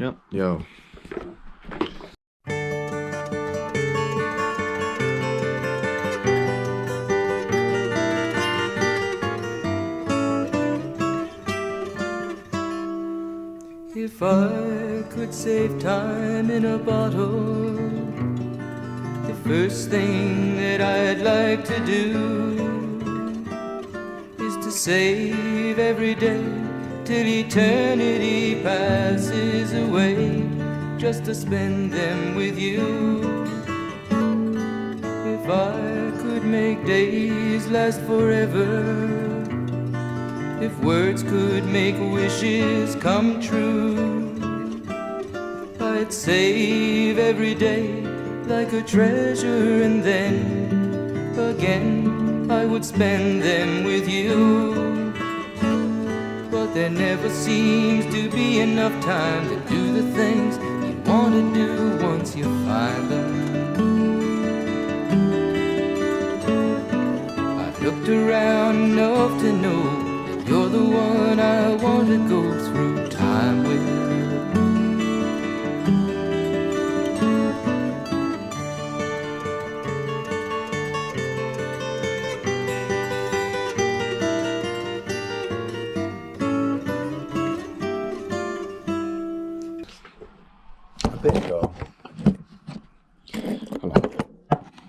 Yep. Yo. If I could save time in a bottle, the first thing that I'd like to do is to save every day till eternity passes away, just to spend them with you. If I could make days last forever, if words could make wishes come true, I'd save every day like a treasure, and then again I would spend them with you. But there never seems to be enough time to do the things you want to do once you find them. I've looked around enough to know you're the one I want to go through time with.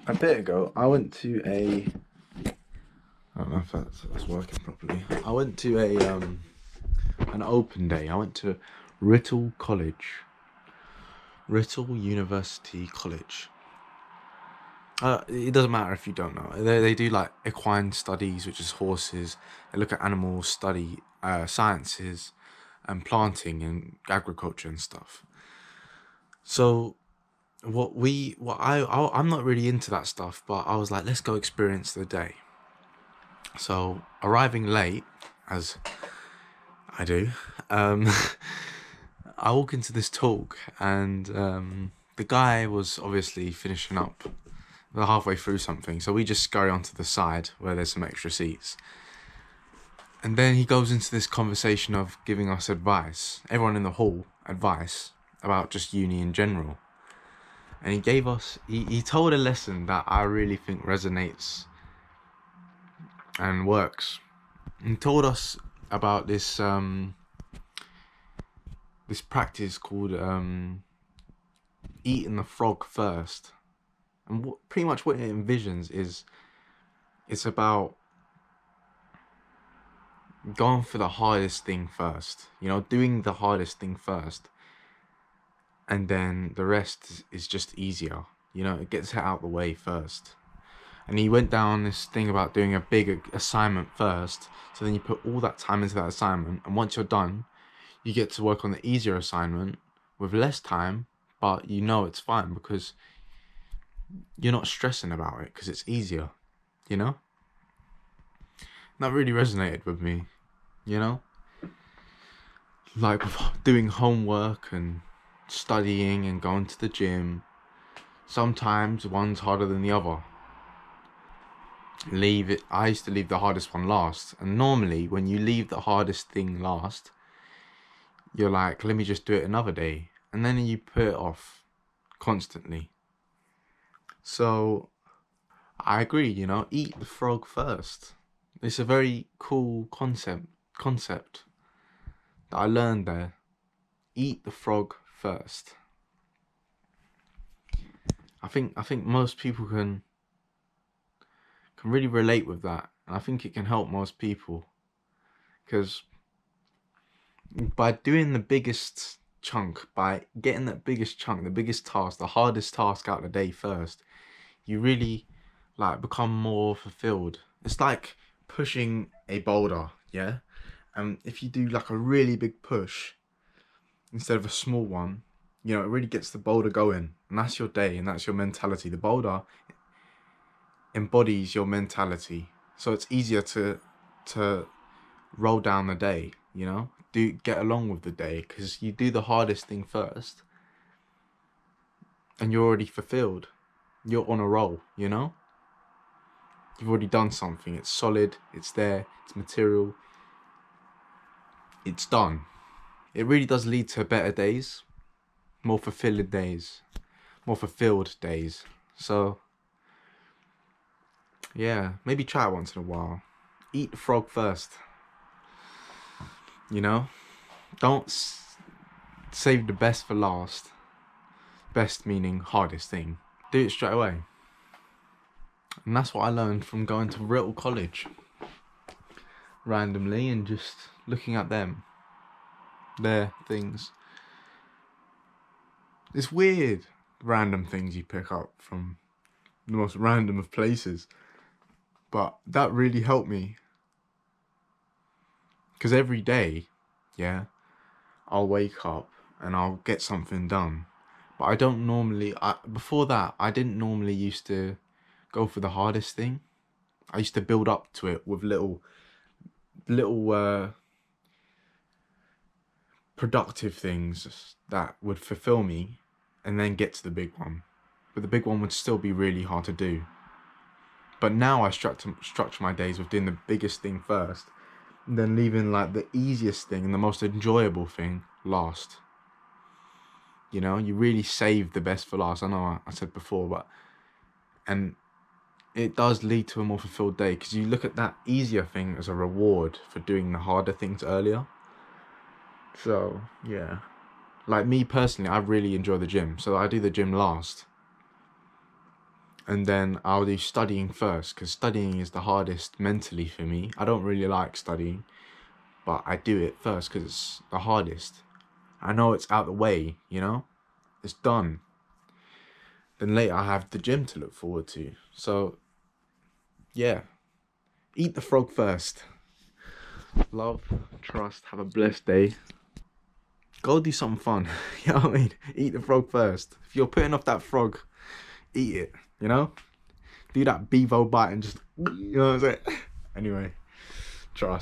A bit ago, I went to a. I don't know if that's working properly. I went to an open day. I went to Writtle College, Writtle University College. It doesn't matter if you don't know. They do like equine studies, which is horses. They look at animal study, sciences, and planting and agriculture and stuff. So I'm not really into that stuff, but I was like, let's go experience the day. So arriving late, as I do, I walk into this talk, and the guy was obviously finishing up. We're halfway through something, so we just scurry onto the side where there's some extra seats. And then he goes into this conversation of giving us advice, everyone in the hall, advice about just uni in general. And he told a lesson that I really think resonates and works. He told us about this this practice called eating the frog first. And pretty much what it envisions is it's about going for the hardest thing first, doing the hardest thing first, and then the rest is just easier. It gets it out the way first. And he went down this thing about doing a big assignment first, so then you put all that time into that assignment, and once you're done, you get to work on the easier assignment with less time, but it's fine because you're not stressing about it because it's easier, That really resonated with me, Like doing homework and studying and going to the gym. Sometimes one's harder than the other. I used to leave the hardest one last, and normally when you leave the hardest thing last, you're like, let me just do it another day, and then you put it off constantly. So I agree, eat the frog first. It's a very cool concept that I learned there. Eat the frog first. I think most people can really relate with that, and I think it can help most people, because by doing the biggest chunk, by getting that biggest chunk, the biggest task, the hardest task out of the day first, you really become more fulfilled. It's like pushing a boulder, yeah? And if you do a really big push instead of a small one, it really gets the boulder going, and that's your day, and that's your mentality. The boulder embodies your mentality, so it's easier to roll down the day, get along with the day, because you do the hardest thing first and you're already fulfilled. You're on a roll, you've already done something. It's solid, it's there, it's material, it's done. It really does lead to better days, more fulfilled days. So yeah, maybe try it once in a while. Eat the frog first. You know, don't save the best for last. Best meaning hardest thing. Do it straight away. And that's what I learned from going to real college randomly and just looking at them, their things. It's weird, random things you pick up from the most random of places. But that really helped me. Because every day, yeah, I'll wake up and I'll get something done. But I don't normally, before that, I didn't normally used to go for the hardest thing. I used to build up to it with little productive things that would fulfill me and then get to the big one. But the big one would still be really hard to do. But now I structure my days with doing the biggest thing first, and then leaving like the easiest thing and the most enjoyable thing last. You know, you really save the best for last. I know I said before, and it does lead to a more fulfilled day because you look at that easier thing as a reward for doing the harder things earlier. So yeah, like me personally, I really enjoy the gym, so I do the gym last. And then I'll do studying first, because studying is the hardest mentally for me. I don't really like studying, but I do it first because it's the hardest. I know it's out the way, you know? It's done. Then later I have the gym to look forward to. So, yeah. Eat the frog first. Love, trust, have a blessed day. Go do something fun. You know what I mean? Eat the frog first. If you're putting off that frog, eat it, you know? Do that bevo bite and just, you know what I'm saying? Anyway, trust.